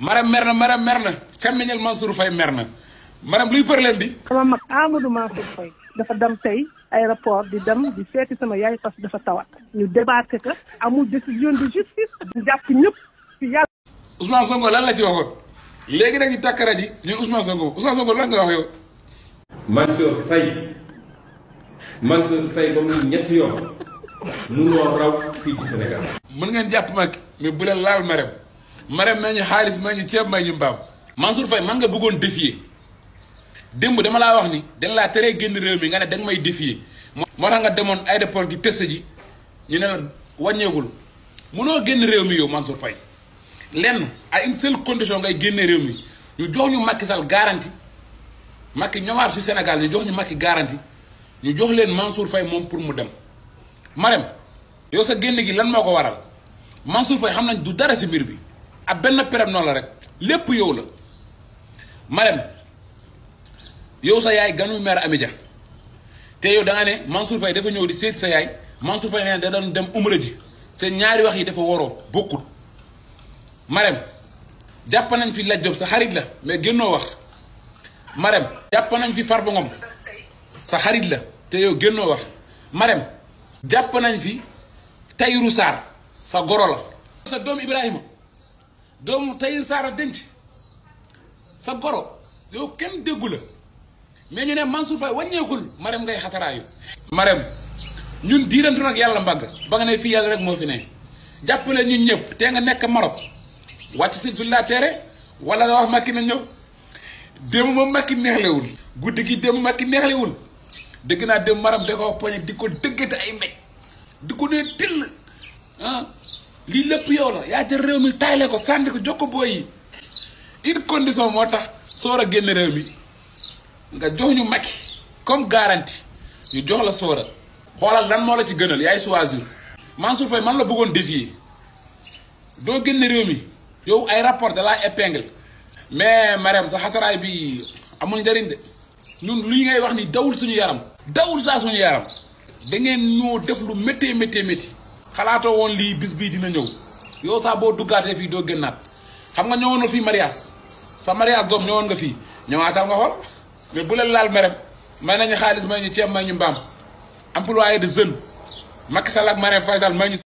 Marème mer na càmmiñal Mansour Faye mer na Marème luy problème bi. sama mag Amadou Mansour Faye dafa dem tey aéroport di dem di seeti sama yaay parce que dafa tawat. ñu débarqué que amul décision de justice. ñu jàpp ñëpp ci yàlla. Ousmane Sonko lan la ci waxoon léegi nag ñu takkara ji ñun Ousmane Sonko lan nga wax yow. Mansour Faye ba mu ñetti yoon munoo raw fii ci Sénégal. mën ngeen jàpp Macky mais bu leen laal Marème may ñu xaalis may ñu ceeb may ñu mbaam. Mansour Faye man nga bëggoon défier démb dama laa wax ni dañ laa teree génn réew mi nga ne danga may défier. moo tax nga demoon aéroport di test ji ñu ne la wàññeegul munoo génn réew mi yow Mansour Faye lenn à une seule condition ngay génne réew mi ñu jox ñu Macky Sall garantie Macky ñëwaat si Sénégal ñu jox ñu Macky garantie ñu jox leen Mansour Faye moom pour mu dem. Marème yow sa génn gi lan moo ko waral Mansour Faye xam nañ du dara si mbir bi ab benn perem noonu la rek lépp yow la. Marème yow sa yaay ganu mère Amidia te yow da nga ne Mansour Faye dafa ñëw di seet sa yaay Mansour Faye nee da doon dem umra ji seen ñaari wax yi dafa waroo bokkul. Marème jàpp nañ fi Lat Diop sa xarit la mais génnoo wax. Marème jàpp nañ fi Farba Ngom sa xarit la te yow génnoo wax. Marème jàpp nañ fi Tahirou Sarr sa goro la. sa doom Ibrahima doomu Tahirou Sarr a denc sa goro yow kenn déggu la mais ñu ne Mansour Faye wàññeekul Marème ngay xataraayu. Marème ñun diirantu nag yàlla mbagg ba nga ne fii yàlla rek moo fi ne jàppale ñun ñëpp te nga nekk Maroc wàcc si suñ laa teere wala nga wax Macky na ñëw démb moom Macky neexlewul guddi gi démb Macky neexlewul dégg naa démb Marème da ko poñe di ko dëggate ay mbéj di ko dee till lii lépp yow la yaa jël réew mi tayle ko sànni ko jox ko booy yi une condition moo tax soor a génn réew mi nga jox ñu Macky comme garantie ñu jox la soora xoolal lan moo la ci gënal yaay choisir. Mansour Faye man la bëggoon défier doo génn réew mi yow ay rapport da laa épingle mais Marème sa xataraay bi amul njëriñ de ñun li ngay wax ni dawul suñu yaram dawul saa suñu yaram da ngeen ñoo def lu méttee xalaatoo woon lii bis bii dina ñëw yow sax boo duggaatee fii doo génnaat xam nga ñëwoon na fii mariage sa mariage doom ñëwoon nga fii ñëwaatal nga xool mais bu leen laal Marème may nañu xaalis may ñu ceeb may ñu mbaam employé de jeune Macky Sall ak Marème Faye Sall may ñu